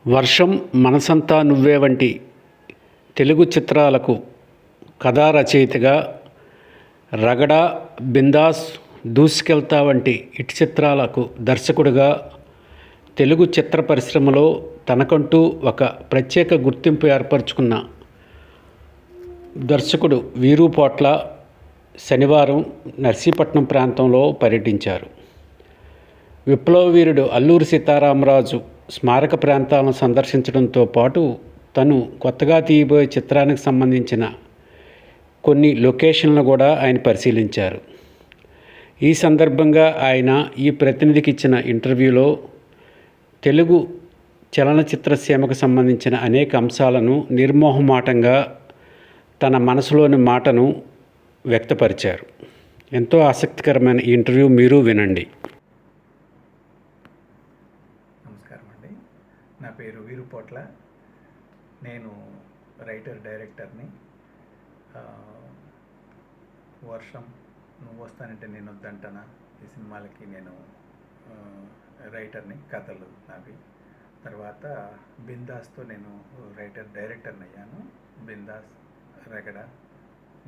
వర్షం, మనసంతా నువ్వే వంటి తెలుగు చిత్రాలకు కథా రచయితగా, రగడ, బిందాస్, దూసుకెళ్తా వంటి హిట్ చిత్రాలకు దర్శకుడిగా తెలుగు చిత్ర పరిశ్రమలో తనకంటూ ఒక ప్రత్యేక గుర్తింపు ఏర్పరచుకున్న దర్శకుడు వీరు పోట్ల శనివారం నర్సీపట్నం ప్రాంతంలో పర్యటించారు. విప్లవ వీరుడు అల్లూరి సీతారామరాజు స్మారక ప్రాంతాలను సందర్శించడంతో పాటు తను కొత్తగా తీయబోయే చిత్రానికి సంబంధించిన కొన్ని లొకేషన్లను కూడా ఆయన పరిశీలించారు. ఈ సందర్భంగా ఆయన ఈ ప్రతినిధికి ఇచ్చిన ఇంటర్వ్యూలో తెలుగు చలనచిత్ర సీమకు సంబంధించిన అనేక అంశాలను నిర్మోహమాటంగా తన మనసులోని మాటను వ్యక్తపరిచారు. ఎంతో ఆసక్తికరమైన ఈ ఇంటర్వ్యూ మీరు వినండి. నమస్కారం అండి, నా పేరు వీరు పోట్ల. నేను రైటర్ డైరెక్టర్ని. వర్షం, నువ్వు వస్తానంటే నేను వద్దంటానా ఈ సినిమాలకి నేను రైటర్ని, కథలు నావి. తర్వాత బిందాస్తో నేను రైటర్ డైరెక్టర్ని అయ్యాను. బిందాస్, రగడ,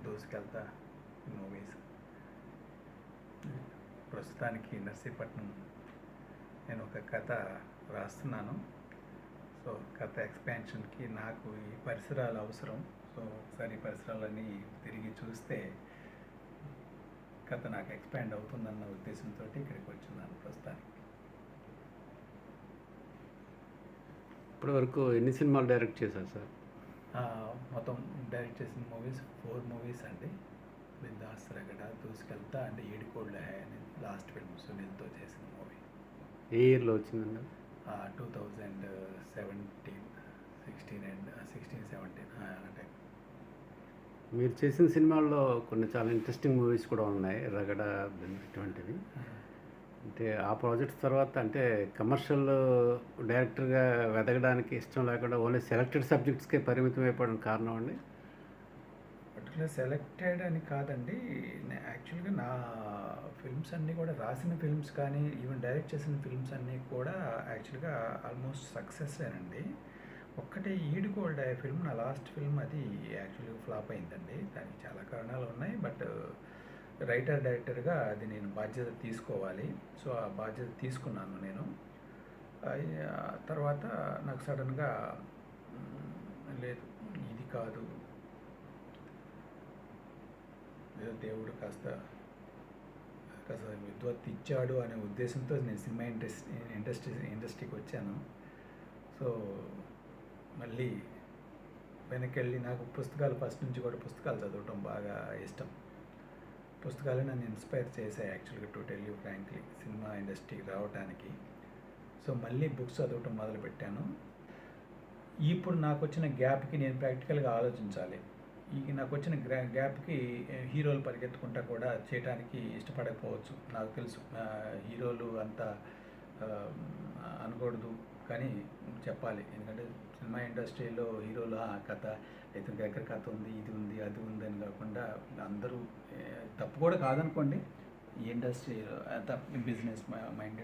దూసుకెళ్తా మూవీస్. ప్రస్తుతానికి నర్సీపట్నం నేను ఒక కథ రాస్తున్నాను. సో కథ ఎక్స్పాన్షన్కి నాకు ఈ పరిసరాలు అవసరం. సో ఒకసారి ఈ పరిసరాలన్నీ తిరిగి చూస్తే కథ నాకు ఎక్స్పాండ్ అవుతుందన్న ఉద్దేశంతో ఇక్కడికి వచ్చిన్నాను ప్రస్తుతానికి. ఇప్పటి వరకు ఎన్ని సినిమాలు డైరెక్ట్ చేశారు సార్? మొత్తం డైరెక్ట్ చేసిన మూవీస్ 4 మూవీస్ అండి. బిందాస్, రగడ, దూసుకెళ్తా అండ్ ఏడుకోళ్ళ అని లాస్ట్ ఫిల్మ్ సునీల్తో చేసిన మూవీ. ఏ ఇయర్లో వచ్చిందండి? 2017, 16 అండ్ 16-17 అంటే. మీరు చేసిన సినిమాల్లో కొన్ని చాలా ఇంట్రెస్టింగ్ మూవీస్ కూడా ఉన్నాయి, రగడ ఇటువంటివి. అంటే ఆ ప్రాజెక్ట్స్ తర్వాత అంటే కమర్షియల్ డైరెక్టర్గా వెదగడానికి ఇష్టం లేకుండా ఓన్లీ సెలెక్టెడ్ సబ్జెక్ట్స్కే పరిమితం అయిపోవడం కారణం అండి? పర్టికులర్ సెలెక్టెడ్ అని కాదండి. యాక్చువల్గా నా ఫిల్మ్స్ అన్నీ కూడా, రాసిన ఫిల్మ్స్ కానీ ఈవెన్ డైరెక్ట్ చేసిన ఫిల్మ్స్ అన్నీ కూడా యాక్చువల్గా ఆల్మోస్ట్ సక్సెస్ అండి. ఒక్కటే ఈడుకోల్డ్ ఫిల్మ్, నా లాస్ట్ ఫిల్మ్, అది యాక్చువల్గా ఫ్లాప్ అయిందండి. దానికి చాలా కారణాలు ఉన్నాయి. బట్ రైటర్ డైరెక్టర్గా అది నేను బాధ్యత తీసుకోవాలి. సో ఆ బాధ్యత తీసుకున్నాను నేను. తర్వాత నాకు సడన్గా లేదు, ఇది కాదు, ఏదో దేవుడు కాస్త విద్వత్ ఇచ్చాడు అనే ఉద్దేశంతో నేను సినిమా ఇండస్ట్రీకి వచ్చాను. సో మళ్ళీ వెనక్కి వెళ్ళి, నాకు పుస్తకాలు ఫస్ట్ నుంచి కూడా పుస్తకాలు చదవటం బాగా ఇష్టం. పుస్తకాలు నన్ను ఇన్స్పైర్ చేశాయి యాక్చువల్గా, to tell you frankly, cinema ఇండస్ట్రీకి రావడానికి. సో మళ్ళీ బుక్స్ చదవటం మొదలుపెట్టాను. ఇప్పుడు నాకు వచ్చిన గ్యాప్కి నేను ప్రాక్టికల్గా ఆలోచించాలి. నాకు వచ్చిన గ్యాప్కి హీరోలు పరిగెత్తుకుంటా కూడా చేయడానికి ఇష్టపడకపోవచ్చు, నాకు తెలుసు. హీరోలు అంతా అనకూడదు కానీ చెప్పాలి. ఎందుకంటే సినిమా ఇండస్ట్రీలో హీరోలు కథ, ఇతని దగ్గర కథ ఉంది, ఇది ఉంది, అది ఉంది అని కాకుండా, అందరూ తప్పు కూడా కాదనుకోండి, ఈ ఇండస్ట్రీలో బిజినెస్ మైండ్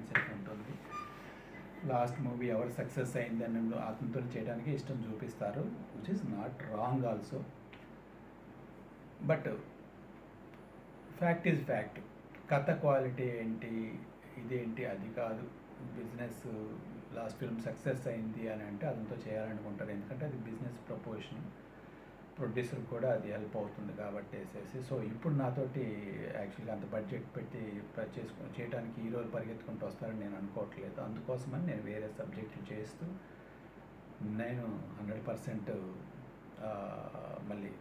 సెట్ ఉంటుంది. లాస్ట్ మూవీ ఎవరు సక్సెస్ అయిందని అతనితో చేయడానికి ఇష్టం చూపిస్తారు, which is not wrong also. But fact is fact. కథ క్వాలిటీ ఏంటి, ఇదేంటి, అది కాదు. బిజినెస్, లాస్ట్ ఫిల్మ్ సక్సెస్ అయింది అని అంటే అతనితో చేయాలనుకుంటారు, ఎందుకంటే అది బిజినెస్ ప్రపోర్షన్, ప్రొడ్యూసర్ కూడా అది హెల్ప్ అవుతుంది కాబట్టి వేసేసి. సో ఇప్పుడు నాతోటి యాక్చువల్గా అంత బడ్జెట్ పెట్టి చేయడానికి హీరోలు పరిగెత్తుకుంటూ వస్తారని నేను అనుకోవట్లేదు. అందుకోసమని నేను వేరే సబ్జెక్టులు చేస్తూ నేను 100% మళ్ళీ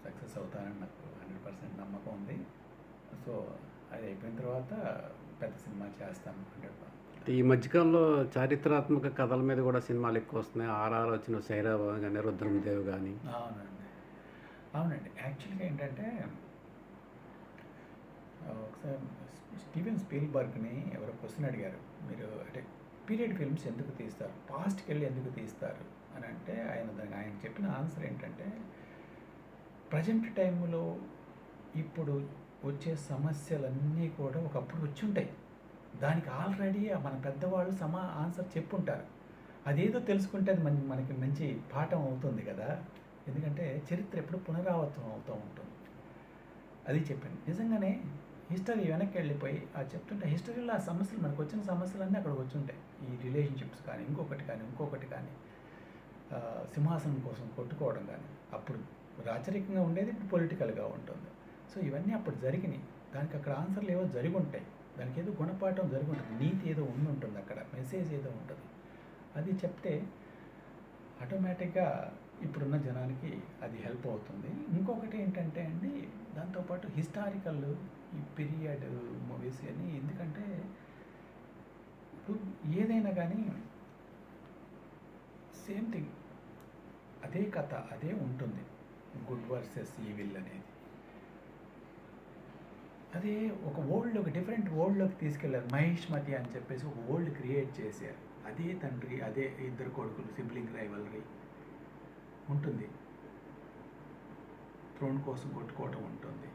సక్సెస్ అవుతానని నాకు 100% నమ్మకం ఉంది. సో అది అయిపోయిన తర్వాత పెద్ద సినిమా చేస్తాను 100%. ఈ మధ్యకాలంలో చారిత్రాత్మక కథల మీద కూడా సినిమాలు ఎక్కువ వస్తున్నాయి. ఆర్ఆర్ వచ్చిన సైరాబా కానీ, రుద్రమదేవ్ కానీ. అవునండి. యాక్చువల్గా ఏంటంటే, ఒకసారి స్టీవెన్ స్పీల్బర్గ్ని ఎవరో క్వశ్చన్ అడిగారు, మీరు అంటే పీరియడ్ ఫిల్మ్స్ ఎందుకు తీస్తారు, పాస్ట్కి వెళ్ళి ఎందుకు తీస్తారు అని అంటే, ఆయన చెప్పిన ఆన్సర్ ఏంటంటే, ప్రజెంట్ టైంలో ఇప్పుడు వచ్చే సమస్యలన్నీ కూడా ఒకప్పుడు వచ్చి ఉంటాయి. దానికి ఆల్రెడీ మన పెద్దవాళ్ళు ఆన్సర్ చెప్పుంటారు. అదేదో తెలుసుకుంటే అది మనకి మంచి పాఠం అవుతుంది కదా. ఎందుకంటే చరిత్ర ఎప్పుడు పునరావృతం అవుతూ ఉంటుంది. అది చెప్పాను. నిజంగానే హిస్టరీ వెనక్కి వెళ్ళిపోయి చెప్తుంటే హిస్టరీలో ఆ సమస్యలు మనకు వచ్చిన సమస్యలన్నీ అక్కడికి వచ్చి ఉంటాయి. ఈ రిలేషన్షిప్స్ కానీ ఇంకొకటి కానీ సింహాసనం కోసం కొట్టుకోవడం కానీ అప్పుడు రాచరికంగా ఉండేది, ఇప్పుడు పొలిటికల్గా ఉంటుంది. సో ఇవన్నీ అప్పుడు జరిగినాయి. దానికి అక్కడ ఆన్సర్లు ఏవో జరిగి ఉంటాయి. దానికి ఏదో గుణపాఠం జరిగి ఉంటుంది, నీతి ఏదో ఉంటుంది, అక్కడ మెసేజ్ ఏదో ఉంటుంది. అది చెప్తే ఆటోమేటిక్గా ఇప్పుడున్న జనానికి అది హెల్ప్ అవుతుంది. ఇంకొకటి ఏంటంటే అండి, దాంతోపాటు హిస్టారికల్ ఈ పీరియడ్ మూవీస్ అని, ఎందుకంటే ఇప్పుడు ఏదైనా కానీ సేమ్ థింగ్, అదే కథ అదే ఉంటుంది. గుడ్ వర్సెస్ ఈవిల్ అనేది అదే ఒక డిఫరెంట్ వరల్డ్లోకి తీసుకెళ్ళారు. మహిష్మతి అని చెప్పేసి ఒక వరల్డ్ క్రియేట్ చేశారు. అదే తండ్రి, అదే ఇద్దరు కొడుకులు, సిబ్లింగ్ రైవల్రీ ఉంటుంది, థ్రోన్ కోసం కొట్టుకోవటం ఉంటుంది.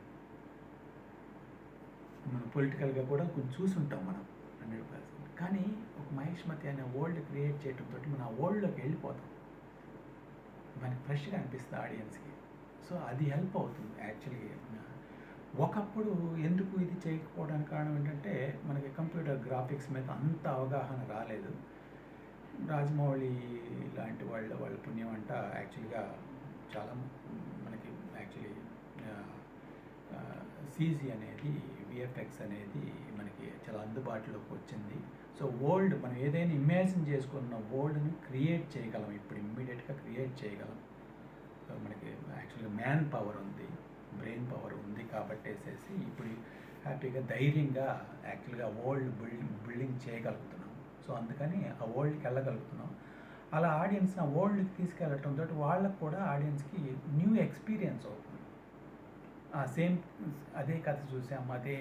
మనం పొలిటికల్గా కూడా కొంచెం చూసుంటాం మనం 100%. కానీ ఒక మహిష్మతి అనే వరల్డ్ క్రియేట్ చేయడంతో మనం ఆ వరల్డ్లోకి వెళ్ళిపోతాం, మనకి ఫ్రెష్గా అనిపిస్తుంది ఆడియన్స్కి. సో అది హెల్ప్ అవుతుంది యాక్చువల్లీ. ఒకప్పుడు ఎందుకు ఇది చేయకపోవడానికి కారణం ఏంటంటే మనకి కంప్యూటర్ గ్రాఫిక్స్ మీద అంత అవగాహన రాలేదు. రాజమౌళి లాంటి వాళ్ళ పుణ్యం అంట యాక్చువల్గా చాలా మనకి యాక్చువల్లీ సీజీ అనేది, విఎఫ్ఎక్స్ అనేది మనకి చాలా అందుబాటులోకి వచ్చింది. సో వరల్డ్ మనం ఏదైనా ఇమాజిన్ చేసుకున్న వరల్డ్ని క్రియేట్ చేయగలం, ఇప్పుడు ఇమ్మీడియట్గా క్రియేట్ చేయగలం. సో మనకి యాక్చువల్గా మ్యాన్ పవర్ ఉంది, బ్రెయిన్ పవర్ ఉంది కాబట్టేసేసి ఇప్పుడు హ్యాపీగా ధైర్యంగా యాక్చువల్గా వరల్డ్ బిల్డింగ్ చేయగలుగుతున్నాం. సో అందుకని ఆ వరల్డ్కి వెళ్ళగలుగుతున్నాం. అలా ఆడియన్స్ని ఆ వరల్డ్కి తీసుకెళ్ళటంతో వాళ్ళకు కూడా ఆడియన్స్కి న్యూ ఎక్స్పీరియన్స్ అవుతుంది. సేమ్ అదే కథ చూసాం, అదే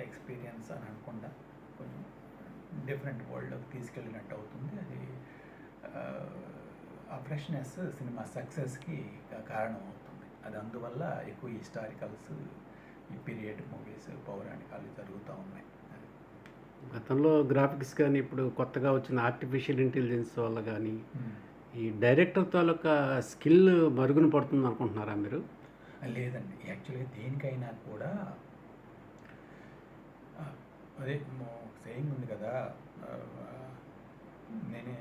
ఎక్స్పీరియన్స్ అని అనుకుండా కొంచెం డిఫరెంట్ వరల్డ్లోకి తీసుకెళ్ళినట్టు అవుతుంది. అది ఆ ఫ్రెష్నెస్ సినిమా సక్సెస్కి కారణం అవుతుంది. అది అందువల్ల ఎక్కువ హిస్టారికల్స్, ఈ పీరియడ్ మూవీస్, పౌరాణికాలు జరుగుతూ ఉన్నాయి. గతంలో గ్రాఫిక్స్ కానీ ఇప్పుడు కొత్తగా వచ్చిన ఆర్టిఫిషియల్ ఇంటెలిజెన్స్ వల్ల కానీ ఈ డైరెక్టర్ తాలూకా స్కిల్ మరుగున పడుతుంది అనుకుంటున్నారా మీరు? లేదండి, యాక్చువల్గా దేనికైనా కూడా అదే సేయింగ్ ఉంది కదా, నేనే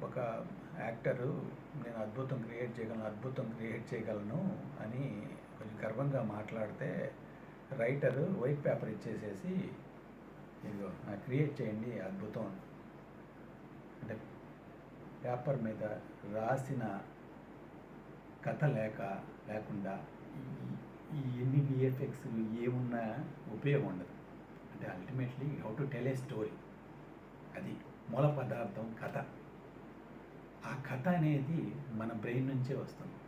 ఒక యాక్టరు, నేను అద్భుతం క్రియేట్ చేయగలను అని కొంచెం గర్వంగా మాట్లాడితే రైటరు వైట్ పేపర్ ఇచ్చేసేసి ఇదిగో క్రియేట్ చేయండి అద్భుతం అంటే పేపర్ మీద రాసిన కథ లేకుండా ఈ ఎన్ని విఎఫ్ఎక్స్ ఏమున్నా ఉపయోగం ఉండదు. అంటే ultimately how to tell a story, అది మూల పదార్థం కథ. ఆ కథ అనేది మన బ్రెయిన్ నుంచే వస్తుంది.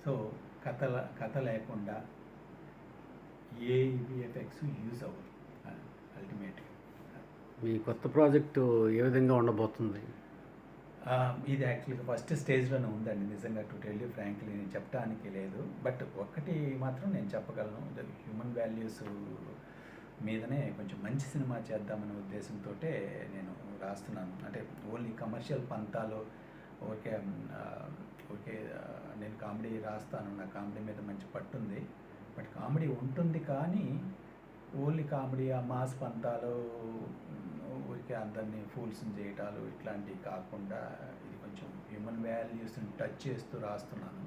సో కథ లేకుండా ఏ విఎఫ్ఎక్స్ యూజ్ అవ్వదు అల్టిమేట్గా. మీ కొత్త ప్రాజెక్టు ఏ విధంగా ఉండబోతుంది? ఇది యాక్చువల్గా ఫస్ట్ స్టేజ్లోనే ఉందండి. నిజంగా టు టెల్ యూ ఫ్రాంక్లీ నేను చెప్పడానికి లేదు. బట్ ఒక్కటి మాత్రం నేను చెప్పగలను, హ్యూమన్ వాల్యూస్ మీదనే కొంచెం మంచి సినిమా చేద్దామనే ఉద్దేశంతో నేను రాస్తున్నాను. అంటే ఓన్లీ కమర్షియల్ పంతాలు ఓకే నేను కామెడీ రాస్తాను, నా కామెడీ మీద మంచి పట్టుంది. బట్ కామెడీ ఉంటుంది కానీ ఓన్లీ కామెడీ, ఆ మాస్ పంతాలు, ఊరికే అందరినీ ఫూల్స్ని చేయటాలు ఇట్లాంటివి కాకుండా ఇది కొంచెం హ్యూమన్ వాల్యూస్ని టచ్ చేస్తూ రాస్తున్నాను.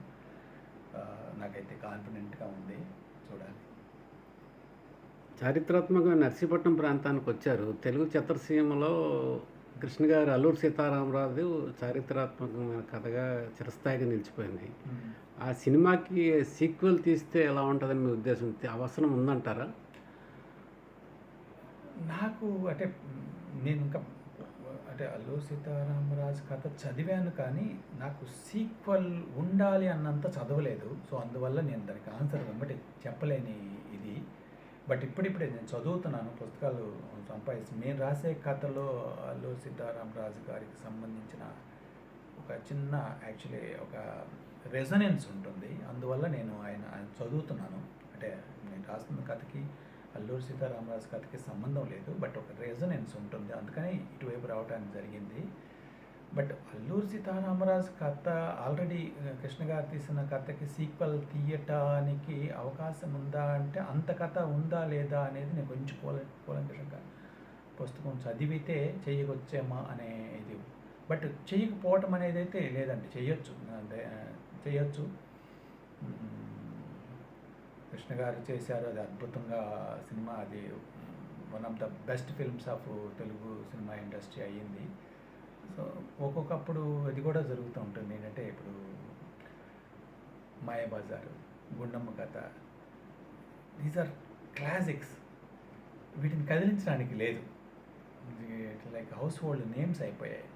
నాకైతే కాన్ఫిడెంట్గా ఉంది, చూడాలి. చారిత్రాత్మకమైన నర్సీపట్నం ప్రాంతానికి వచ్చారు. తెలుగు చిత్రసీమలో కృష్ణ గారు అల్లూరి సీతారామరాజు చారిత్రాత్మకమైన కథగా చిరస్థాయిగా నిలిచిపోయింది. ఆ సినిమాకి సీక్వెల్ తీస్తే ఎలా ఉంటుందని మీ ఉద్దేశం? అవసరం ఉందంటారా? నాకు అంటే నేను ఇంకా అంటే అల్లూరి సీతారామరాజు కథ చదివాను కానీ నాకు సీక్వెల్ ఉండాలి అన్నంత చదవలేదు. సో అందువల్ల నేను దానికి ఆన్సర్ వెంబడి చెప్పలేని ఇది. బట్ ఇప్పుడిప్పుడే నేను చదువుతున్నాను, పుస్తకాలు సంపాదించి. నేను రాసే కథలో అల్లూరి సీతారామరాజు గారికి సంబంధించిన ఒక చిన్న యాక్చువల్లీ ఒక రెజొనెన్స్ ఉంటుంది. అందువల్ల నేను ఆయన చదువుతున్నాను. అంటే నేను రాస్తున్న కథకి అల్లూరి సీతారామరాజు కథకి సంబంధం లేదు, బట్ ఒక రెజొనెన్స్ ఉంటుంది, అందుకని ఇటువైపు రావడానికి జరిగింది. బట్ అల్లూరి సీతారామరాజు కథ ఆల్రెడీ కృష్ణ గారు తీసిన కథకి సీక్వెల్ తీయటానికి అవకాశం ఉందా అంటే అంత కథ ఉందా లేదా అనేది నేను కొంచెం కూలంకషంగా పుస్తకం చదివితే చేయవచ్చేమా అనే ఇది. బట్ చేయకపోవటం అనేది అయితే లేదండి, చేయొచ్చు, చేయొచ్చు. కృష్ణ గారు చేశారు, అది అద్భుతంగా సినిమా, అది one of the best films of Telugu cinema industry అయ్యింది. సో ఒక్కొక్కప్పుడు అది కూడా జరుగుతూ ఉంటుంది. ఏంటంటే ఇప్పుడు మాయాబజారు, గుండమ్మ కథ, దీస్ ఆర్ క్లాసిక్స్, వీటిని కదిలించడానికి లేదు, లైక్ హౌస్ హోల్డ్ నేమ్స్ అయిపోయాయి.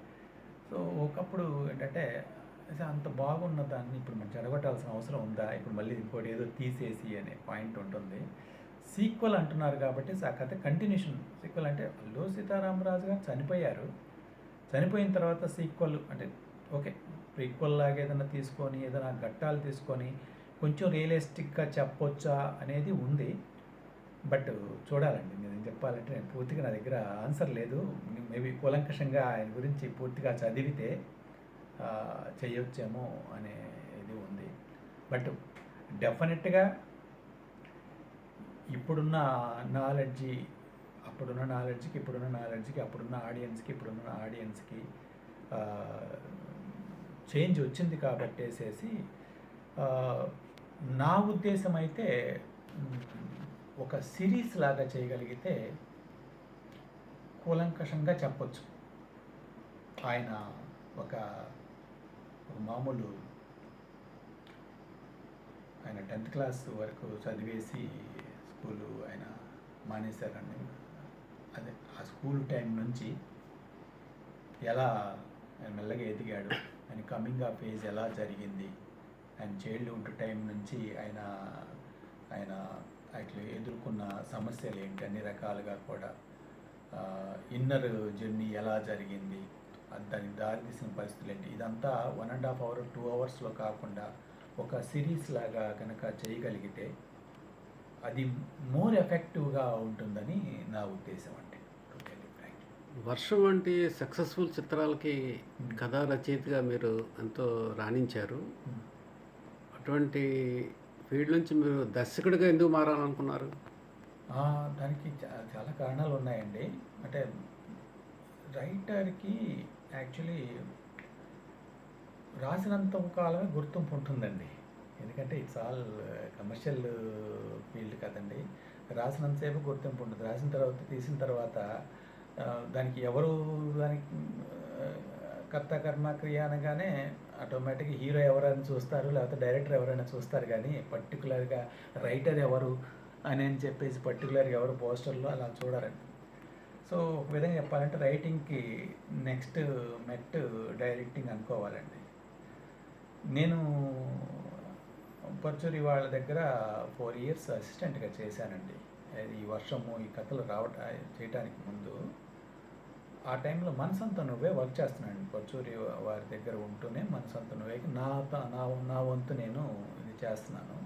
సో ఒకప్పుడు ఏంటంటే అంత బాగున్న దాన్ని ఇప్పుడు మనం చెడగొట్టాల్సిన అవసరం ఉందా, ఇప్పుడు మళ్ళీ ఇంకోటి ఏదో తీసేసి అనే పాయింట్ ఉంటుంది. సీక్వెల్ అంటున్నారు కాబట్టి ఆ కథ కంటిన్యూషన్. సీక్వెల్ అంటే అల్లూరి సీతారామరాజు గారు చనిపోయారు, చనిపోయిన తర్వాత సీక్వెల్ అంటే ఓకే, ప్రీక్వెల్ లాగా ఏదైనా తీసుకొని ఏదైనా ఘట్టాలు తీసుకొని కొంచెం రియలిస్టిక్గా చెప్పొచ్చా అనేది ఉంది. బట్ చూడాలండి, నేను చెప్పాలంటే నేను పూర్తిగా నా దగ్గర ఆన్సర్ లేదు. మేబీ కూలంకషంగా ఆయన గురించి పూర్తిగా చదివితే చేయొచ్చేమో అనే ఇది ఉంది. బట్ డెఫినెట్గా ఇప్పుడున్న నాలెడ్జ్కి అప్పుడున్న ఆడియన్స్కి చేంజ్ వచ్చింది కాబట్టేసేసి నా ఉద్దేశం అయితే ఒక సిరీస్ లాగా చేయగలిగితే కూలంకషంగా చెప్పొచ్చు. ఆయన ఒక మామూలు ఆయన 10th క్లాస్ వరకు చదివేసి స్కూలు ఆయన మానేశారని, అదే ఆ స్కూల్ టైం నుంచి ఎలా ఆయన మెల్లగా ఎదిగాడు, ఆయన కమింగ్ ఆఫ్ ఏజ్ ఎలా జరిగింది, ఆయన చైల్డ్హుడ్ టైం నుంచి ఆయన అట్లా ఎదుర్కొన్న సమస్యలు ఏంటి, అన్ని రకాలుగా కూడా ఇన్నర్ జర్నీ ఎలా జరిగింది, దానికి దారితీసిన పరిస్థితులు ఏంటి, ఇదంతా 1.5 hour 2 hours కాకుండా ఒక సిరీస్ లాగా కనుక చేయగలిగితే అది మోర్ ఎఫెక్టివ్గా ఉంటుందని నా ఉద్దేశం అండి. వర్షం వంటి సక్సెస్ఫుల్ చిత్రాలకి కథా రచయితగా మీరు ఎంతో రాణించారు. అటువంటి ఫీల్డ్ నుంచి మీరు దర్శకుడిగా ఎందుకు మారాలనుకున్నారు? దానికి చాలా కారణాలు ఉన్నాయండి. అంటే రైటర్కి యాక్చువల్లీ రాసినంత కాలమే గుర్తింపు ఉంటుందండి. ఎందుకంటే ఇట్స్ ఆల్ కమర్షియల్ ఫీల్డ్ కదండి. రాసినంతసేపు గుర్తింపు ఉంటుంది. రాసిన తర్వాత తీసిన తర్వాత దానికి కర్త కర్మ క్రియ అనగానే ఆటోమేటిక్గా హీరో ఎవరైనా చూస్తారు, లేకపోతే డైరెక్టర్ ఎవరైనా చూస్తారు, కానీ పర్టికులర్గా రైటర్ ఎవరు అని చెప్పేసి పర్టికులర్గా ఎవరు పోస్టర్లో అలా చూడరండి. సో ఒక విధంగా చెప్పాలంటే రైటింగ్కి నెక్స్ట్ మెట్ డైరెక్టింగ్ అనుకోవాలండి. నేను పర్చూరి వాళ్ళ దగ్గర 4 years అసిస్టెంట్గా చేశానండి. ఈ వర్షము ఈ కథలు చేయటానికి ముందు ఆ టైంలో మనసంతా నువ్వే వర్క్ చేస్తున్నాను. పర్చూరి వారి దగ్గర ఉంటూనే మనసంతా నువ్వేకి నా వంతు నేను ఇది చేస్తున్నాను.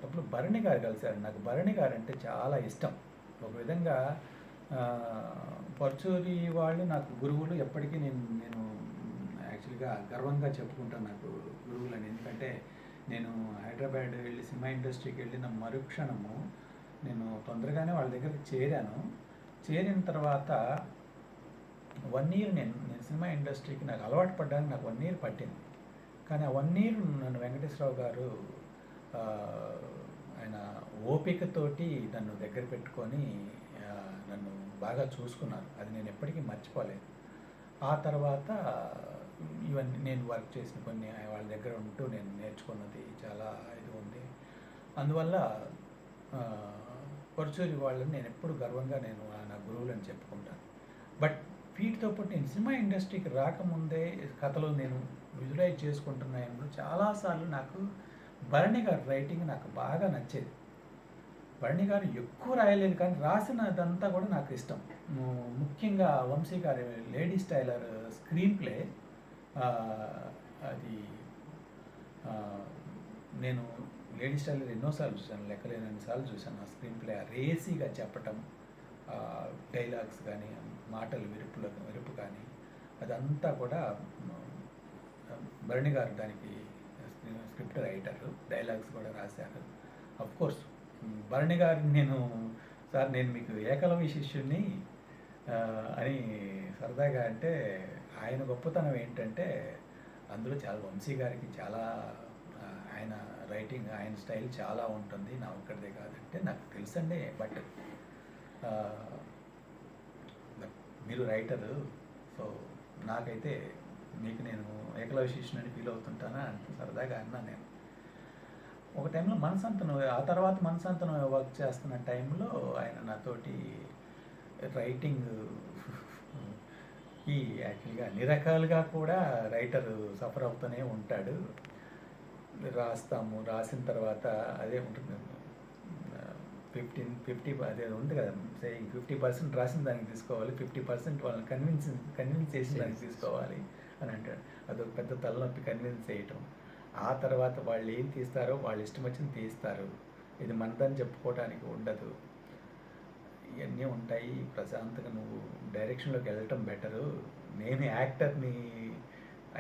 అప్పుడు భరణి గారు కలిశారు. నాకు భరణి గారు అంటే చాలా ఇష్టం. ఒక విధంగా పర్చూరి వాళ్ళు నాకు గురువులు. ఎప్పటికీ నేను యాక్చువల్గా గర్వంగా చెప్పుకుంటాను నాకు గురువులని. ఎందుకంటే నేను హైదరాబాద్ వెళ్ళి సినిమా ఇండస్ట్రీకి వెళ్ళిన మరుక్షణము నేను తొందరగానే వాళ్ళ దగ్గరికి చేరాను. చేరిన తర్వాత 1 year నేను సినిమా ఇండస్ట్రీకి నాకు అలవాటు పడ్డానికి నాకు 1 year పట్టింది. కానీ ఆ 1 year నన్ను వెంకటేశ్వరరావు గారు ఆయన ఓపికతోటి నన్ను దగ్గర పెట్టుకొని నన్ను బాగా చూసుకున్నారు. అది నేను ఎప్పటికీ మర్చిపోలేదు. ఆ తర్వాత ఇవన్నీ నేను వర్క్ చేసిన కొన్ని వాళ్ళ దగ్గర ఉంటూ నేను నేర్చుకున్నది చాలా ఇది ఉంది. అందువల్ల పర్చూరి వాళ్ళని నేను ఎప్పుడు గర్వంగా నేను నా గురువులని చెప్పుకుంటాను. బట్ వీటితో పాటు నేను సినిమా ఇండస్ట్రీకి రాకముందే కథలో నేను విజువలైజ్ చేసుకుంటున్నాను. చాలాసార్లు నాకు భరణి గారి రైటింగ్ నాకు బాగా నచ్చేది. భరణి గారు ఎక్కువ రాయలేదు, కానీ రాసినదంతా కూడా నాకు ఇష్టం. ముఖ్యంగా వంశీ గారి లేడీస్ టైలర్ స్క్రీన్ ప్లే, అది నేను లేడీ స్టైలర్ ఎన్నోసార్లు చూశాను, లెక్కలేనన్ని సార్లు చూశాను. ఆ స్క్రీన్ ప్లే రేసీగా చెప్పటం, డైలాగ్స్ కానీ, మాటలు విరుపు కానీ, అదంతా కూడా భరణి గారు దానికి స్క్రిప్ట్ రైటర్, డైలాగ్స్ కూడా రాశారు. అఫ్ కోర్స్ భరణి గారిని సార్ నేను మీకు ఏకలవ్య శిష్యుణ్ణి అని సరదాగా అంటే, ఆయన గొప్పతనం ఏంటంటే అందులో చాలా వంశీ గారికి చాలా ఆయన రైటింగ్, ఆయన స్టైల్ చాలా ఉంటుంది. నా ఒక్కడిదే కాదంటే నాకు తెలుసండి, బట్ మీరు రైటరు, సో నాకైతే మీకు నేను ఏకలవ్య శిష్యుని ఫీల్ అవుతుంటానా అంటే సరదాగా అన్నా నేను. ఒక టైంలో మనసంతను, ఆ తర్వాత మనసంతను వర్క్ చేస్తున్న టైంలో ఆయన నాతోటి రైటింగ్ ఈ యాక్చువల్గా అన్ని రకాలుగా కూడా రైటర్ సఫర్ అవుతూనే ఉంటాడు. రాసిన తర్వాత అదే ఉంటుంది, 50 అదే ఉంది కదా సేయింగ్, 50% రాసిన దానికి తీసుకోవాలి, 50% వాళ్ళని కన్విన్స్ చేసిన దానికి తీసుకోవాలి అని అంటాడు. అదొక పెద్ద తలనొప్పి, కన్విన్స్ చేయటం. ఆ తర్వాత వాళ్ళు ఏం తీస్తారో వాళ్ళు ఇష్టం వచ్చింది తీస్తారు, ఇది మనదని చెప్పుకోవడానికి ఉండదు, ఇవన్నీ ఉంటాయి. ప్రశాంతంగా నువ్వు డైరెక్షన్లోకి వెళ్ళటం బెటరు. నేను యాక్టర్ని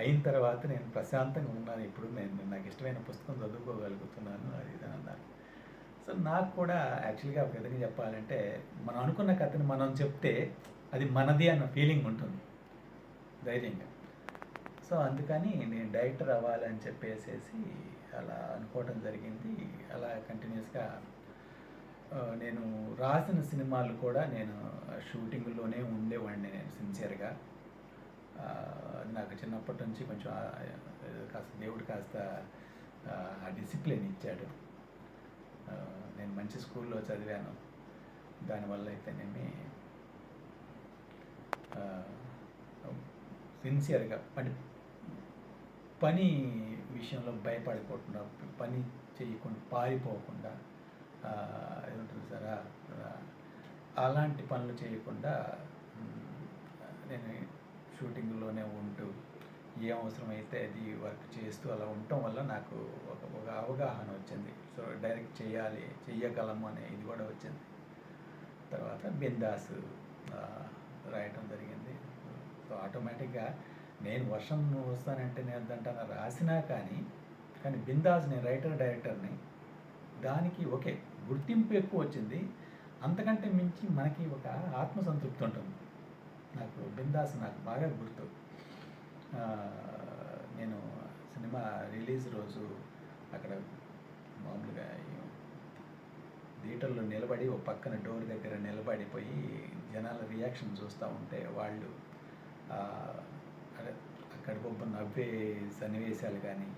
అయిన తర్వాత నేను ప్రశాంతంగా ఉన్నాను, ఇప్పుడు నాకు ఇష్టమైన పుస్తకం చదువుకోగలుగుతున్నాను, అది ఇది అన్నారు. సో నాకు కూడా యాక్చువల్గా ఒక విధంగా చెప్పాలంటే, మనం అనుకున్న కథని మనం చెప్తే అది మనది అన్న ఫీలింగ్ ఉంటుంది ధైర్యంగా. సో అందుకని నేను డైరెక్టర్ అవ్వాలని చెప్పేసేసి అలా అనుకోవడం జరిగింది. అలా కంటిన్యూస్గా నేను రాసిన సినిమాలు కూడా నేను షూటింగ్లోనే ఉండేవాడిని నేను సిన్సియర్గా. నాకు చిన్నప్పటి నుంచి కొంచెం కాస్త దేవుడు కాస్త ఆ డిసిప్లిన్ ఇచ్చాడు. నేను మంచి స్కూల్లో చదివాను, దానివల్ల అయితేనేమి సిన్సియర్గా అంటే పని విషయంలో భయపడిపోకుండా, పని చేయకుండా, పారిపోకుండా, ఏముంటుంది సార్, అలాంటి పనులు చేయకుండా నేను షూటింగ్లోనే ఉంటూ ఏ అవసరమైతే అది వర్క్ చేస్తూ అలా ఉండటం వల్ల నాకు ఒక అవగాహన వచ్చింది. సో డైరెక్ట్ చెయ్యగలము అనే ఇది కూడా వచ్చింది. తర్వాత బిందాస్ రాయటం జరిగింది. సో ఆటోమేటిక్గా నేను వర్షం వస్తానంటే నేను వద్దంటాను రాసినా కానీ బిందాస్ నేను డైరెక్టర్ని, దానికి ఓకే గుర్తింపు ఎక్కువ వచ్చింది. అంతకంటే మించి మనకి ఒక ఆత్మసంతృప్తి ఉంటుంది. నాకు బిందాస్ నాకు బాగా గుర్తు. నేను సినిమా రిలీజ్ రోజు అక్కడ మామూలుగా థియేటర్లో నిలబడి ఒక పక్కన డోర్ దగ్గర నిలబడిపోయి జనాల రియాక్షన్ చూస్తూ ఉంటే వాళ్ళు అక్కడ గొప్ప నవ్వే సన్నివేశాలు కానీ,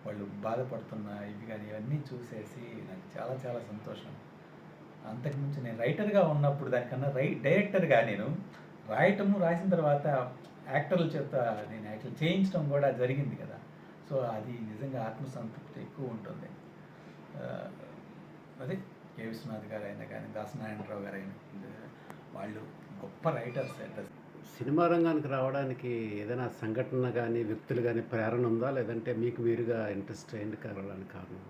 వాళ్ళు బాధపడుతున్న ఇవి కానీ, ఇవన్నీ చూసేసి నాకు చాలా చాలా సంతోషం. అంతకుమించి నేను రైటర్గా ఉన్నప్పుడు దానికన్నా డైరెక్టర్గా నేను రాసిన తర్వాత యాక్టర్ల చేత నేను యాక్చువల్ చేయించడం కూడా జరిగింది కదా. సో అది నిజంగా ఆత్మసంతృప్తి ఎక్కువ ఉంటుంది. అదే కె విశ్వనాథ్ గారు అయినా కానీ, దాసనారాయణరావు గారు అయినా, వాళ్ళు గొప్ప రైటర్స్. సినిమా రంగానికి రావడానికి ఏదైనా సంఘటన కానీ, వ్యక్తులు కానీ ప్రేరణ ఉందా, లేదంటే మీకు మీరుగా ఇంట్రెస్ట్ అయింది కలవడానికి కారణం?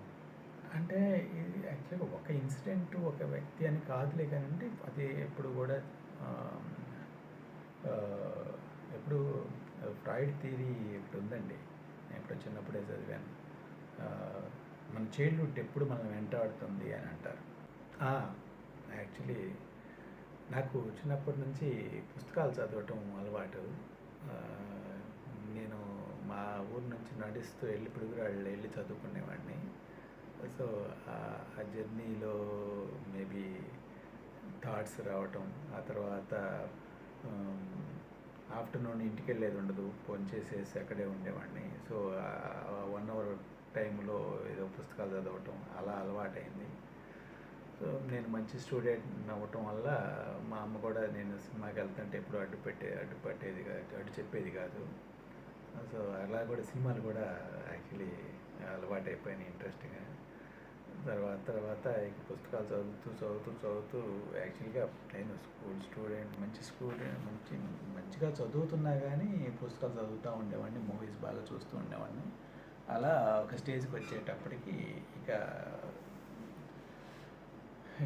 అంటే ఇది యాక్చువల్గా ఒక ఇన్సిడెంట్, ఒక వ్యక్తి అని కాదులే కానండి, అది ఎప్పుడు కూడా ఎప్పుడు ఫ్రాయిడ్ థియరీ ఇప్పుడు ఉందండి. నేను ఎప్పుడు చిన్నప్పుడే చదివాను. మన చైల్డ్హుడ్ ఎప్పుడు మనం వెంటాడుతుంది అని అంటారు. యాక్చువల్లీ నాకు చిన్నప్పటి నుంచి పుస్తకాలు చదవటం అలవాటు. నేను మా ఊరు నుంచి నడుస్తూ పిడుగురాళ్ళు వెళ్ళి చదువుకునేవాడిని. సో ఆ జర్నీలో మేబీ థాట్స్ రావటం, ఆ తర్వాత ఆఫ్టర్నూన్ ఇంటికి వెళ్ళేది ఉండదు, ఫోన్ చేసేసి అక్కడే ఉండేవాడిని. సో 1 hour టైంలో ఏదో పుస్తకాలు చదవటం అలా అలవాటైంది. సో నేను మంచి స్టూడెంట్ అవ్వటం వల్ల మా అమ్మ కూడా నేను సినిమాకి వెళ్తుంటే ఎప్పుడు అడ్డు చెప్పేది కాదు. సో అలా కూడా సినిమాలు కూడా యాక్చువల్లీ అలవాటైపోయినాయి ఇంట్రెస్ట్గా. తర్వాత ఇక పుస్తకాలు చదువుతూ యాక్చువల్గా నేను మంచిగా చదువుతున్నా కానీ పుస్తకాలు చదువుతూ ఉండేవాడిని, మూవీస్ బాగా చూస్తూ ఉండేవాడిని. అలా ఒక స్టేజ్కి వచ్చేటప్పటికి ఇక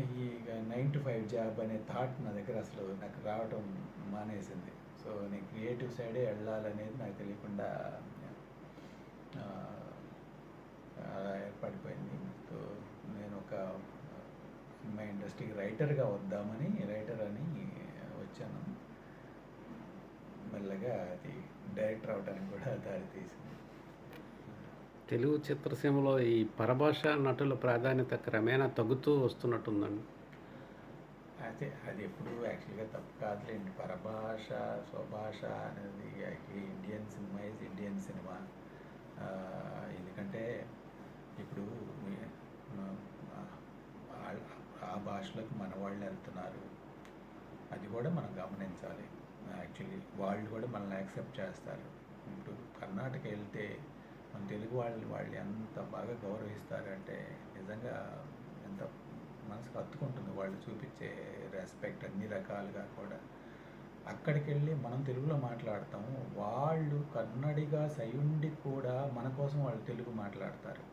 ఇక 9 to 5 జాబ్ అనే థాట్ నా దగ్గర అసలు నాకు రావటం మానేసింది. సో నేను క్రియేటివ్ సైడే వెళ్ళాలనేది నాకు తెలియకుండా ఆ, అలా ఏర్పడిపోయింది. సో నేను ఒక సినిమా ఇండస్ట్రీకి రైటర్గా వద్దామని రైటర్ అని వచ్చాను. మెల్లగా అది డైరెక్టర్ అవడానికి కూడా దారి తీసింది. తెలుగు చిత్రసీమలో ఈ పరభాష నటుల ప్రాధాన్యత క్రమేణా తగ్గుతూ వస్తున్నట్టుందండి. అయితే అది ఎప్పుడు యాక్చువల్గా తప్పు కాదులేండి. పరభాష స్వభాష అనేది actually Indian cinema is Indian cinema. ఎందుకంటే ఇప్పుడు ఆ భాషలోకి మన వాళ్ళు వెళ్తున్నారు, అది కూడా మనం గమనించాలి. యాక్చువల్లీ వాళ్ళు కూడా మనల్ని యాక్సెప్ట్ చేస్తారు. ఇప్పుడు కర్ణాటక వెళ్తే మన తెలుగు వాళ్ళు ఎంత బాగా గౌరవిస్తారంటే నిజంగా ఎంత మనసుకు హత్తుకుంటుంది వాళ్ళు చూపించే రెస్పెక్ట్ అన్ని రకాలుగా కూడా. అక్కడికి వెళ్ళి మనం తెలుగులో మాట్లాడతాము, వాళ్ళు కన్నడిగా సయుండి కూడా మన కోసం వాళ్ళు తెలుగు మాట్లాడతారు.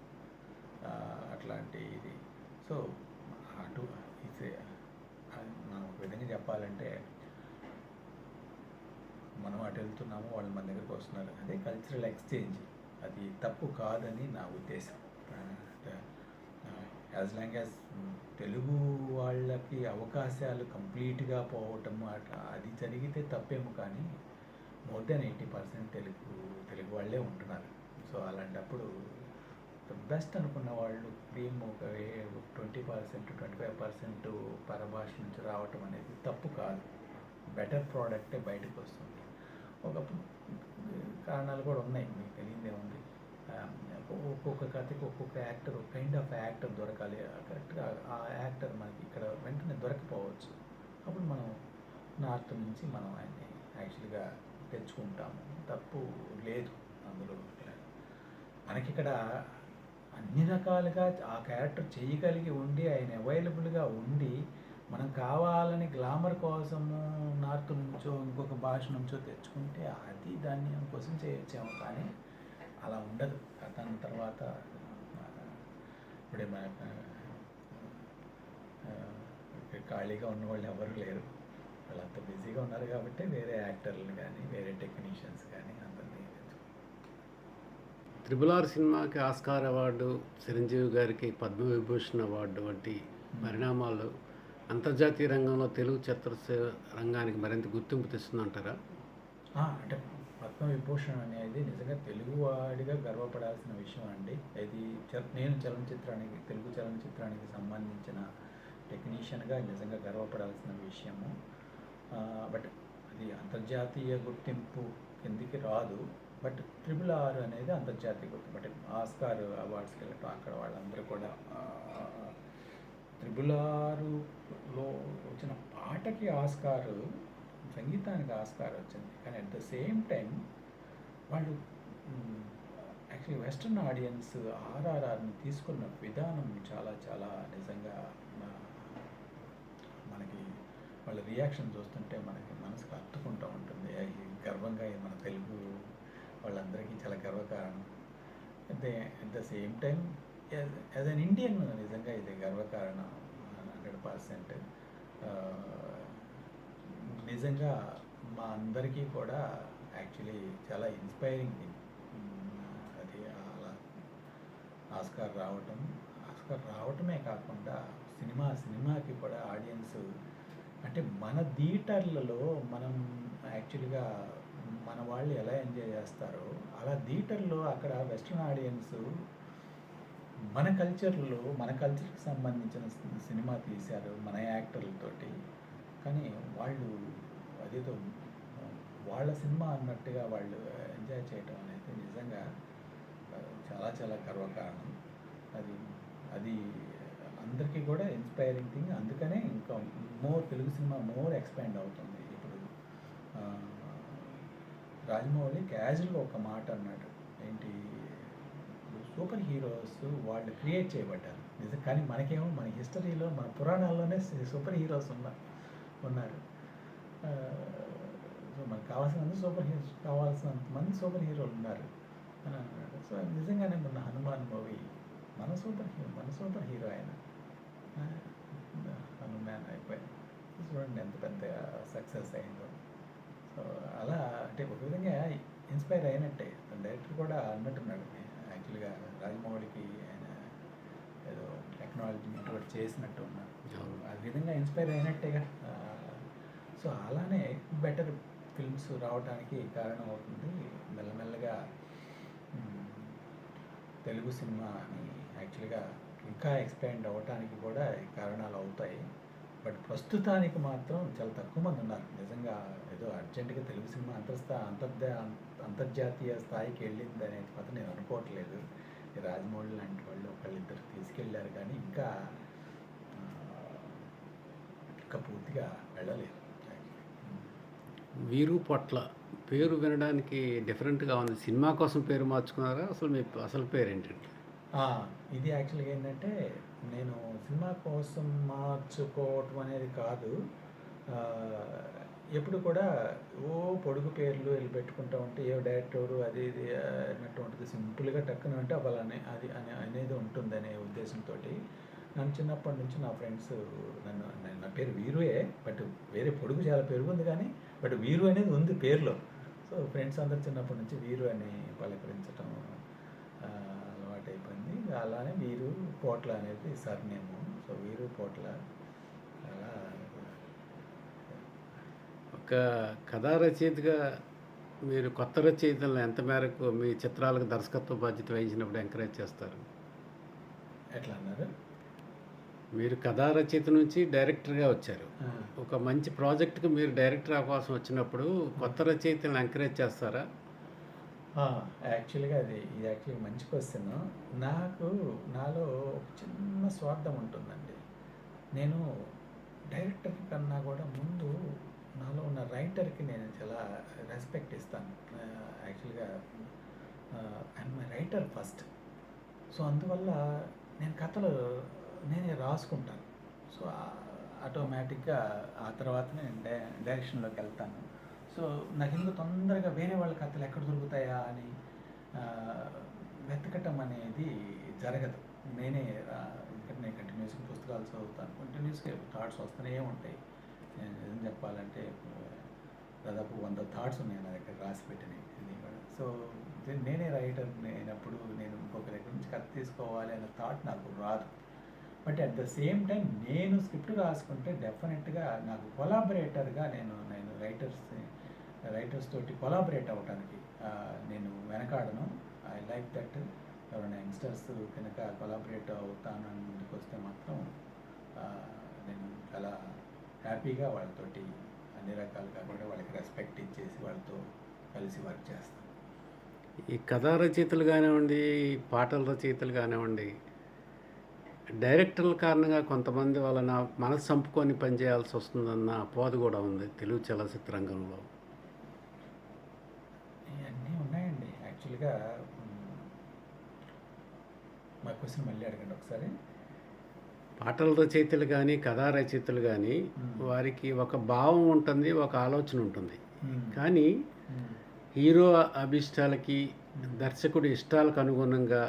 అట్లాంటి ఇది. సో అటు మనం ఒక విధంగా చెప్పాలంటే మనం అటు వెళ్తున్నాము, వాళ్ళు మన దగ్గరికి వస్తున్నారు. అదే కల్చరల్ ఎక్స్చేంజ్. అది తప్పు కాదని నా ఉద్దేశం. యాజ్ లాంగ్ యాజ్ తెలుగు వాళ్ళకి అవకాశాలు కంప్లీట్గా పోవటము అట్లా అది జరిగితే తప్పేమో, కానీ మోర్ దెన్ 80% తెలుగు వాళ్ళే ఉంటున్నారు. సో అలాంటప్పుడు బెస్ట్ అనుకున్న వాళ్ళు మేము ఒక 20% 25% పరభాష నుంచి రావటం అనేది తప్పు కాదు. బెటర్ ప్రోడక్టే బయటకు వస్తుంది. ఒకప్పుడు కారణాలు కూడా ఉన్నాయి, మీకు తెలియదే ఉంది. ఒక్కొక్క కథకి ఒక్కొక్క యాక్టర్, కైండ్ ఆఫ్ యాక్టర్ దొరకాలి. కరెక్ట్గా ఆ యాక్టర్ మనకి ఇక్కడ వెంటనే దొరకపోవచ్చు. అప్పుడు మనం నార్త్ నుంచి మనం ఆయన్ని యాక్చువల్గా తెచ్చుకుంటాము. తప్పు లేదు అందులో. మనకి ఇక్కడ అన్ని రకాలుగా ఆ క్యారెక్టర్ చేయగలిగి ఉండి ఆయన అవైలబుల్గా ఉండి మనం కావాలని గ్లామర్ కోసము నార్త్ నుంచో ఇంకొక భాష నుంచో తెచ్చుకుంటే అది దాన్ని కోసం చేయొచ్చాము. కానీ అలా ఉండదు. దాని తర్వాత ఇప్పుడే మన ఖాళీగా ఉన్నవాళ్ళు ఎవరు లేరు. వాళ్ళంతా బిజీగా ఉన్నారు కాబట్టి వేరే యాక్టర్లు కానీ వేరే టెక్నీషియన్స్ కానీ అందరినీ RRR సినిమాకి ఆస్కార్ అవార్డు, చిరంజీవి గారికి పద్మవిభూషణ్ అవార్డు వంటి పరిణామాలు అంతర్జాతీయ రంగంలో తెలుగు చిత్రసీమ రంగానికి మరింత గుర్తింపు తెస్తుందంటారా? అంటే పద్మవిభూషణ్ అనేది నిజంగా తెలుగువాడిగా గర్వపడాల్సిన విషయం అండి. ఇది నేను తెలుగు చలనచిత్రానికి సంబంధించిన టెక్నీషియన్గా నిజంగా గర్వపడాల్సిన విషయము. బట్ అది అంతర్జాతీయ గుర్తింపు కిందికి రాదు. బట్ RRR అనేది అంతర్జాతీయ గుర్తింపు. బట్ ఆస్కార్ అవార్డ్స్కి వెళ్ళటం అక్కడ వాళ్ళందరూ కూడా RRRలో వచ్చిన పాటకి ఆస్కార్, సంగీతానికి ఆస్కార్ వచ్చింది. కానీ అట్ ద సేమ్ టైం వాళ్ళు యాక్చువల్లీ వెస్ట్రన్ ఆడియన్స్ RRRని తీసుకున్న విధానం చాలా చాలా నిజంగా మనకి వాళ్ళ రియాక్షన్ చూస్తుంటే మనకి మనసుకు హత్తుకుంటూ ఉంటుంది. గర్వంగా మన తెలుగు వాళ్ళందరికీ చాలా గర్వకారణం. At the same time as an Indian నిజంగా ఇది గర్వకారణం 100%. నిజంగా మా అందరికీ కూడా యాక్చువల్లీ చాలా ఇన్స్పైరింగ్ థింగ్ అది. అలా ఆస్కార్ రావటమే కాకుండా సినిమాకి కూడా ఆడియన్స్ అంటే మన థియేటర్లలో మనం యాక్చువల్గా మన వాళ్ళు ఎలా ఎంజాయ్ చేస్తారో అలా థియేటర్లో అక్కడ వెస్ట్రన్ ఆడియన్స్ మన కల్చర్కి సంబంధించిన సినిమా తీశారు మన యాక్టర్లతోటి. కానీ వాళ్ళు అదేదో వాళ్ళ సినిమా అన్నట్టుగా వాళ్ళు ఎంజాయ్ చేయటం అనేది నిజంగా చాలా చాలా గర్వకారణం. అది అందరికీ కూడా ఇన్స్పైరింగ్ థింగ్. అందుకనే ఇంకా తెలుగు సినిమా ఎక్స్పాండ్ అవుతుంది. ఇప్పుడు రాజమౌళి క్యాజువల్గా ఒక మాట అన్నాడు, ఏంటి, సూపర్ హీరోస్ వాళ్ళు క్రియేట్ చేయబడ్డారు నిజం. కానీ మనకేమో మన హిస్టరీలో మన పురాణాల్లోనే సూపర్ హీరోస్ ఉన్నారు. సో మనకు కావాల్సినంత మంది సూపర్ హీరోలు ఉన్నారు. అని అన్నాడు. సో నిజంగానే మొన్న హనుమాన్ మూవీ మన సూపర్ హీరో ఆయన. ఆ, హనుమాన్ అయిపోయింది. చూడండి ఎంత పెద్ద సక్సెస్ అయిందో. సో అలా అంటే ఒక విధంగా ఇన్స్పైర్ అయినట్టే. డైరెక్టర్ కూడా అన్నట్టున్నాడు యాక్చువల్గా రాజమౌళికి ఆయన ఏదో టెక్నాలజీని కూడా చేసినట్టు ఉన్నాడు. సో ఆ విధంగా ఇన్స్పైర్ అయినట్టేగా. సో అలానే బెటర్ ఫిల్మ్స్ రావడానికి కారణం అవుతుంది మెల్లమెల్లగా. మ్, తెలుగు సినిమాని యాక్చువల్గా ఇంకా ఎక్స్పాండ్ అవ్వటానికి కూడా ఈ కారణాలు అవుతాయి. బట్ ప్రస్తుతానికి మాత్రం చాలా తక్కువ మంది ఉన్నారు నిజంగా. ఏదో అర్జెంటుగా తెలుగు సినిమా అంతర్జాతీయ స్థాయికి వెళ్ళింది అనేది మాత్రం నేను అనుకోవట్లేదు. ఈ రాజమౌళి లాంటి వాళ్ళు ఒకళ్ళిద్దరు తీసుకెళ్ళారు కానీ ఇంకా ఆ, ఇంకా పూర్తిగా వెళ్ళలేదు. వీరు పొట్ల పేరు వినడానికి డిఫరెంట్గా ఉంది. సినిమా కోసం పేరు మార్చుకున్నారా? అసలు మీ అసలు పేరు ఏంటంటే? ఆ, ఇది యాక్చువల్గా ఏంటంటే నేను సినిమా కోసం మార్చుకోవటం అనేది కాదు. ఆ, ఎప్పుడు కూడా ఓ పొడుగు పేర్లు వీళ్ళు పెట్టుకుంటూ ఉంటే ఏ డైరెక్టరు అది ఇది అన్నట్టు ఉంటుంది. సింపుల్గా టక్కున అంటే వాళ్ళని అనేది ఉంటుంది అనే ఉద్దేశంతో నన్ను చిన్నప్పటి నుంచి నా ఫ్రెండ్స్ నా పేరు వీరుయే, బట్ వేరే పొడుగు చాలా పెరుగు ఉంది కానీ బట్ వీరు అనేది ఉంది పేరులో. సో ఫ్రెండ్స్ అందరు చిన్నప్పటి నుంచి వీరు అని పలకరించటం ఆ, అలవాటైపోయింది. అలానే వీరు పోట్ల అనేది సర్నేము. సో వీరు పోట్ల అలా. ఒక కథా రచయితగా మీరు కొత్త రచయితలను ఎంత మేరకు మీ చిత్రాలకు దర్శకత్వ బాధ్యత వహించినప్పుడు ఎంకరేజ్ చేస్తారు? ఎట్లా అన్నారు? మీరు కథా రచయిత నుంచి డైరెక్టర్గా వచ్చారు. ఆ, ఒక మంచి ప్రాజెక్ట్కి మీరు డైరెక్టర్ అవకాశం వచ్చినప్పుడు కొత్త రచయితలను ఎంకరేజ్ చేస్తారా? యాక్చువల్గా ఇది యాక్చువల్గా మంచి క్వశ్చన్. నాలో ఒక చిన్న స్వార్థం ఉంటుందండి. నేను డైరెక్టర్ కన్నా కూడా ముందు నాలో ఉన్న రైటర్కి నేను చాలా రెస్పెక్ట్ ఇస్తాను. యాక్చువల్గా I'm my writer first. So అందువల్ల నేను కథలు నేనే రాసుకుంటాను. సో ఆటోమేటిక్గా ఆ తర్వాత నేను డైరెక్షన్లోకి వెళ్తాను. సో నాకు ఎందుకు తొందరగా వేరే వాళ్ళ కథలు ఎక్కడ దొరుకుతాయా అని ఆ, వెతకటం అనేది జరగదు. నేనే ఎందుకంటే నేను కంటిన్యూస్గా పుస్తకాలు చదువుతాను, కంటిన్యూస్గా థాట్స్ వస్తూనే ఉంటాయి. నేను ఏం చెప్పాలంటే దాదాపు 100 థాట్స్ ఉన్నాయి నా దగ్గర రాసి పెట్టినవి ఇది కూడా. సో నేనే రైటర్ అయినప్పుడు నేను ఇంకొక దగ్గర నుంచి కథ తీసుకోవాలి అనే థాట్ నాకు రాదు. But at the same time నేను స్క్రిప్ట్ రాసుకుంటే డెఫినెట్గా నాకు కొలాబరేటర్గా నేను రైటర్స్ తోటి కొలాబరేట్ అవ్వడానికి నేను వెనకాడను. I like that. ఎవరైనా యంగ్స్టర్స్ కనుక కొలాబరేట్ అవుతానని ముందుకు వస్తే మాత్రం ఆ, నేను చాలా హ్యాపీగా వాళ్ళతోటి అన్ని రకాలుగా కూడా వాళ్ళకి రెస్పెక్ట్ ఇచ్చేసి వాళ్ళతో కలిసి వర్క్ చేస్తాను. ఈ కథా రచయితలు కానివ్వండి, పాటల రచయితలు కానివ్వండి, డైరెక్టర్ల కారణంగా కొంతమంది వలన మనసు చంపుకొని పనిచేయాల్సి వస్తుందన్న అపోహ కూడా ఉంది తెలుగు చలనచిత్ర రంగంలో. ఇవన్నీ ఉన్నాయండి యాక్చువల్గా. మా క్వశ్చన్ మళ్ళీ అడగండి ఒకసారి. పాటల రచయితలు కానీ కథా రచయితలు కానీ వారికి ఒక భావం ఉంటుంది, ఒక ఆలోచన ఉంటుంది. కానీ హీరో అభిష్టాలకి, దర్శకుడి ఇష్టాలకు అనుగుణంగా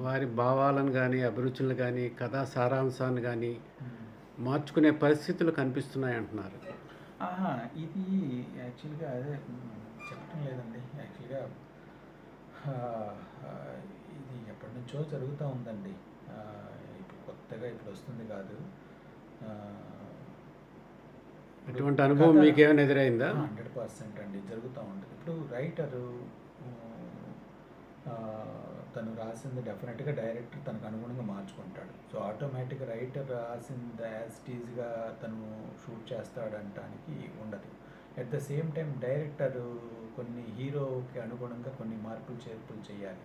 వారి భావాలను కానీ అభిరుచులను కానీ కథా సారాంశాన్ని కానీ మార్చుకునే పరిస్థితులు కనిపిస్తున్నాయి అంటున్నారు. ఇది యాక్చువల్గా అదే చెప్పడం లేదండి. యాక్చువల్గా ఇది ఎప్పటి నుంచో జరుగుతూ ఉందండి. ఇప్పుడు కొత్తగా ఇప్పుడు వస్తుంది కాదు. అటువంటి అనుభవం మీకేమైనా ఎదురైందా? 100% అండి జరుగుతూ ఉంటుంది. ఇప్పుడు రైటరు తను రాసింది డెఫినెట్గా డైరెక్టర్ తనకు అనుగుణంగా మార్చుకుంటాడు. సో ఆటోమేటిక్గా రైటర్ రాసింది యాజ్ టీజ్గా తను షూట్ చేస్తాడంటానికి ఉండదు. At the same time director కొన్ని హీరోకి అనుగుణంగా కొన్ని మార్పులు చేర్పులు చేయాలి.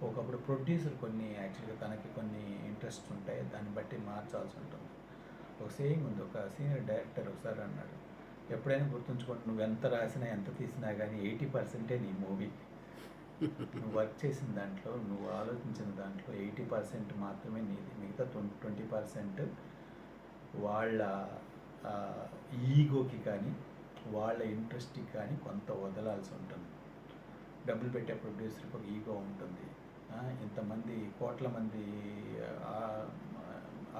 ఒకప్పుడు ప్రొడ్యూసర్ కొన్ని యాక్చువల్గా తనకి కొన్ని ఇంట్రెస్ట్ ఉంటాయి, దాన్ని బట్టి మార్చాల్సి ఉంటుంది. ఒక సేయింగ్ ఉంది, ఒక సీనియర్ డైరెక్టర్ ఒకసారి అన్నాడు, ఎప్పుడైనా గుర్తుంచుకోండి, నువ్వు ఎంత రాసినా ఎంత తీసినా కానీ 80% నీ మూవీ. నువ్వు వర్క్ చేసిన దాంట్లో, నువ్వు ఆలోచించిన దాంట్లో 80% మాత్రమే నీది. మిగతా 20% వాళ్ళ ఈగోకి కానీ వాళ్ళ ఇంట్రెస్ట్కి కానీ కొంత వదలాల్సి ఉంటుంది. డబ్బులు పెట్టే ప్రొడ్యూసర్కి ఒక ఈగో ఉంటుంది. ఇంతమంది కోట్ల మంది ఆ,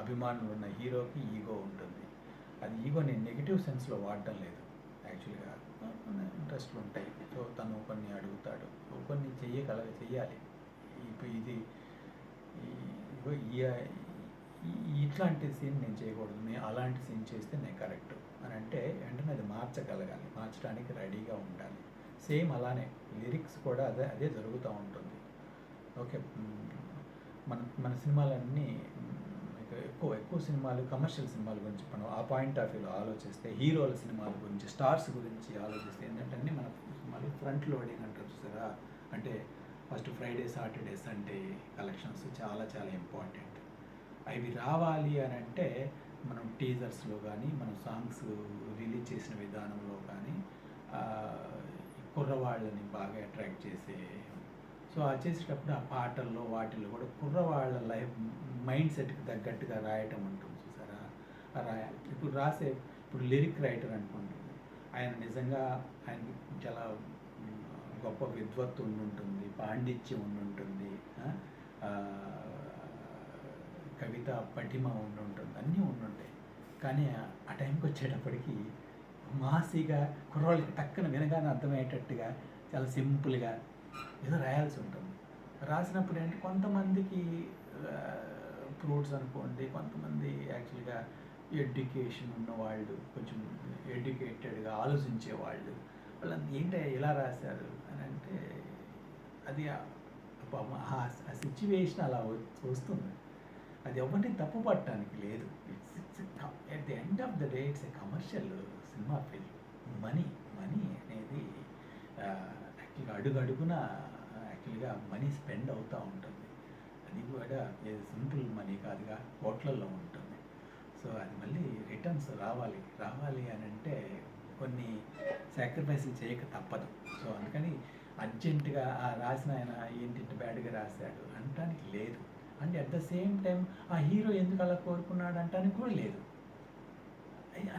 అభిమానులు ఉన్న హీరోకి ఈగో ఉంటుంది. అది ఈగో నేను నెగిటివ్ సెన్స్లో వాడటం లేదు. యాక్చువల్గా కొన్ని ఇంట్రెస్ట్లు ఉంటాయి. సో తను కొన్ని అడుగుతాడు, కొన్ని చెయ్యాలి. ఇప్పుడు ఇది ఇగో ఇట్లాంటి సీన్ నేను చేయకూడదు, నేను అలాంటి సీన్ చేస్తే నేను కరెక్ట్ అని అంటే వెంటనే అది మార్చగలగాలి, మార్చడానికి రెడీగా ఉండాలి. సేమ్ అలానే లిరిక్స్ కూడా అదే జరుగుతూ ఉంటుంది. ఓకే, మన మన సినిమాలన్నీ ఎక్కువ సినిమాలు కమర్షియల్ సినిమాల గురించి మనం ఆ పాయింట్ ఆఫ్ వ్యూలో ఆలోచిస్తే, హీరోల సినిమాల గురించి, స్టార్స్ గురించి ఆలోచిస్తే ఏంటంటే అన్నీ మన సినిమాలు ఫ్రంట్ లోడింగ్ అంటారు చూసారా. అంటే first Friday Saturday Sunday collections చాలా చాలా ఇంపార్టెంట్. అవి రావాలి అని అంటే మనం టీజర్స్లో కానీ మనం సాంగ్స్ రిలీజ్ చేసిన విధానంలో కానీ కుర్రవాళ్ళని బాగా అట్రాక్ట్ చేసే, సో చేసేటప్పుడు ఆ పాటల్లో వాటిల్లో కూడా కుర్రవాళ్ళ లైఫ్ మైండ్ సెట్కి తగ్గట్టుగా రాయటం ఉంటుంది చూసారా. రాయాలి. ఇప్పుడు లిరిక్ రైటర్ అనుకోండి, ఆయన నిజంగా ఆయనకి చాలా గొప్ప విద్వత్తు ఉండుంటుంది, పాండిత్యం ఉండుంటుంది, కవిత పటిమ ఉండుంటుంది, అన్నీ ఉండుంటాయి. కానీ ఆ టైంకి వచ్చేటప్పటికి మాసిగా కుర్రోళ్ళకి టక్కున వినగానే అర్థమయ్యేటట్టుగా చాలా సింపుల్గా ఏదో రాయాల్సి ఉంటుంది. రాసినప్పుడు ఏంటి కొంతమందికి ఫ్రూట్స్ అనుకోండి, కొంతమంది యాక్చువల్గా ఎడ్యుకేషన్ ఉన్నవాళ్ళు, కొంచెం ఎడ్యుకేటెడ్గా ఆలోచించే వాళ్ళంతా ఏంటి ఇలా రాశారు అని అంటే అది ఆ సిచ్యువేషన్ అలా వస్తుంది. అది ఎవరిని తప్పు పట్టడానికి లేదు. At the end of the day it's a commercial cinema film. Money అనేది యాక్చువల్గా అడుగడుగున యాక్చువల్గా మనీ స్పెండ్ అవుతూ ఉంటుంది. అది కూడా సింపుల్ మనీ కాదుగా, కోట్లల్లో ఉంటుంది. సో అది మళ్ళీ రిటర్న్స్ రావాలి అని అంటే కొన్ని సాక్రిఫైస్లు చేయక తప్పదు. సో అందుకని అర్జెంటుగా రాసిన ఆయన ఏంటి బ్యాడ్గా రాశాడు అనటానికి లేదు. And at the same time ఆ హీరో ఎందుకు అలా కోరుకున్నాడు అంటానికి కూడా లేదు.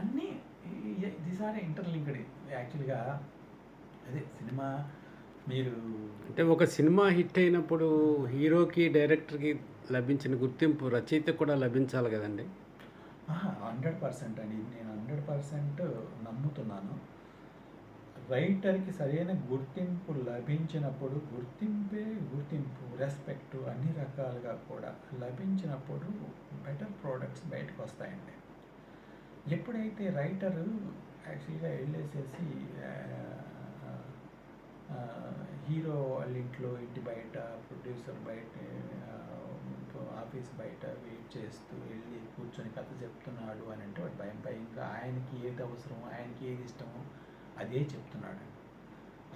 అన్నీ దీస్ ఆర్ ఇంటర్లింక్డ్ యాక్చువల్గా. అదే సినిమా మీరు అంటే ఒక సినిమా హిట్ అయినప్పుడు హీరోకి డైరెక్టర్కి లభించిన గుర్తింపు రచయిత కూడా లభించాలి కదండి. 100% అండి, నేను 100% నమ్ముతున్నాను. రైటర్కి సరైన గుర్తింపు లభించినప్పుడు, గుర్తింపు రెస్పెక్ట్ అన్ని రకాలుగా కూడా లభించినప్పుడు బెటర్ ప్రోడక్ట్స్ బయటకు వస్తాయండి. ఎప్పుడైతే రైటరు యాక్చువల్గా వెళ్ళేసేసి హీరో వాళ్ళ ఇంటి బయట, ప్రొడ్యూసర్ బయట, ఆఫీస్ బయట వెయిట్ చేస్తూ వెళ్ళి కూర్చొని కథ చెప్తున్నాడు అని అంటే వాడు భయంగా ఆయనకి ఏది అవసరం, ఆయనకి ఏది ఇష్టమో అదే చెప్తున్నాడు.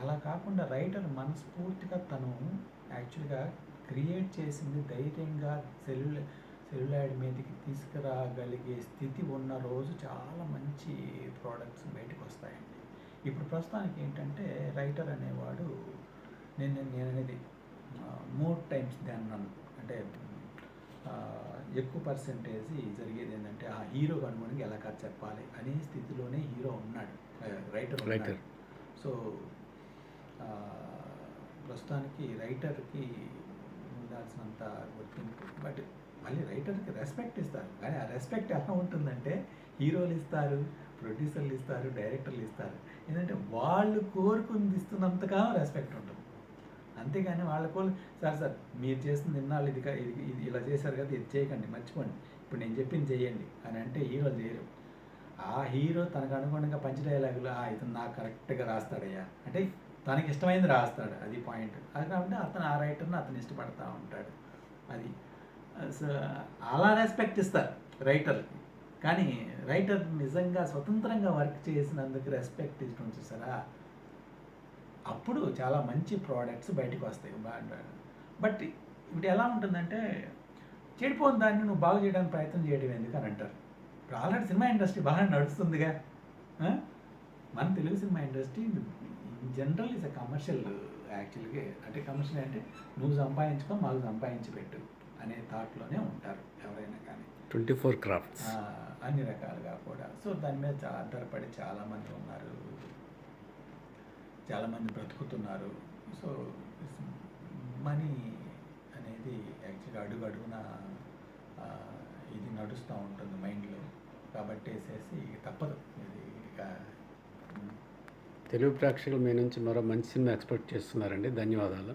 అలా కాకుండా రైటర్ మనస్ఫూర్తిగా తను యాక్చువల్గా క్రియేట్ చేసింది ధైర్యంగా సెల్యులాయిడ్ మీదకి తీసుకురాగలిగే స్థితి ఉన్న రోజు చాలా మంచి ప్రోడక్ట్స్ బయటకు వస్తాయండి. ఇప్పుడు ప్రస్తుతానికి ఏంటంటే రైటర్ అనేవాడు నేను అనేది మోర్ టైమ్స్ దాన్ నన్ను, అంటే ఎక్కువ పర్సెంటేజ్ జరిగేది ఏంటంటే ఆ హీరోకి అనుగుణంగా ఎలా కథ చెప్పాలి అనే స్థితిలోనే హీరో ఉన్నాడు, రైటర్. సో ప్రస్తుతానికి రైటర్కి ఉండాల్సినంత గుర్తింపు, బట్ మళ్ళీ రైటర్కి రెస్పెక్ట్ ఇస్తారు. కానీ ఆ రెస్పెక్ట్ ఎలా ఉంటుందంటే హీరోలు ఇస్తారు, ప్రొడ్యూసర్లు ఇస్తారు, డైరెక్టర్లు ఇస్తారు. ఏంటంటే వాళ్ళు కోరుకుని ఇస్తున్నంతగా రెస్పెక్ట్ ఉంటుంది. అంతేగాని వాళ్ళ సార్ మీరు చేస్తుంది ఇన్నాళ్ళు ఇది ఇలా చేశారు కదా, ఇది చేయకండి, మర్చిపోండి, ఇప్పుడు నేను చెప్పింది చేయండి అని అంటే హీరోలు చేయరు. ఆ హీరో తనకు అనుగుణంగా పంచ డైలాగులు ఇతను నాకు కరెక్ట్గా రాస్తాడయ్యా అంటే తనకి ఇష్టమైంది రాస్తాడు, అది పాయింట్. అది కాబట్టి అతను ఆ రైటర్ని అతను ఇష్టపడతా ఉంటాడు. అది సో అలా రెస్పెక్ట్ ఇస్తారు రైటర్కి. కానీ రైటర్ నిజంగా స్వతంత్రంగా వర్క్ చేసినందుకు రెస్పెక్ట్ ఇష్టం చూసారా, అప్పుడు చాలా మంచి ప్రోడక్ట్స్ బయటకు వస్తాయి. బట్ ఇప్పుడు ఎలా ఉంటుందంటే చెడిపోయిన దాన్ని నువ్వు బాగు చేయడానికి ప్రయత్నం చేయడం ఎందుకు అని అంటారు. ఇప్పుడు ఆల్రెడీ సినిమా ఇండస్ట్రీ బాగా నడుస్తుందిగా. మన Telugu cinema industry in general is a commercial యాక్చువల్గా. అంటే కమర్షియల్ అంటే నువ్వు సంపాదించుకో, మాకు సంపాదించి పెట్టు అనే థాట్లోనే ఉంటారు ఎవరైనా కానీ. 24 క్రాఫ్ట్స్ అన్ని రకాలుగా కూడా. సో దాని మీద ఆధారపడి చాలామంది ఉన్నారు, చాలామంది బ్రతుకుతున్నారు. సో మనీ అనేది యాక్చువల్గా అడుగున ఇది నడుస్తూ ఉంటుంది మైండ్లో, కాబట్టి వేసేసి తప్పదు ఇది ఇక. తెలుగు ప్రేక్షకులు మీ నుంచి మరో మంచి సినిమా ఎక్స్పెక్ట్ చేస్తున్నారండి. ధన్యవాదాలు.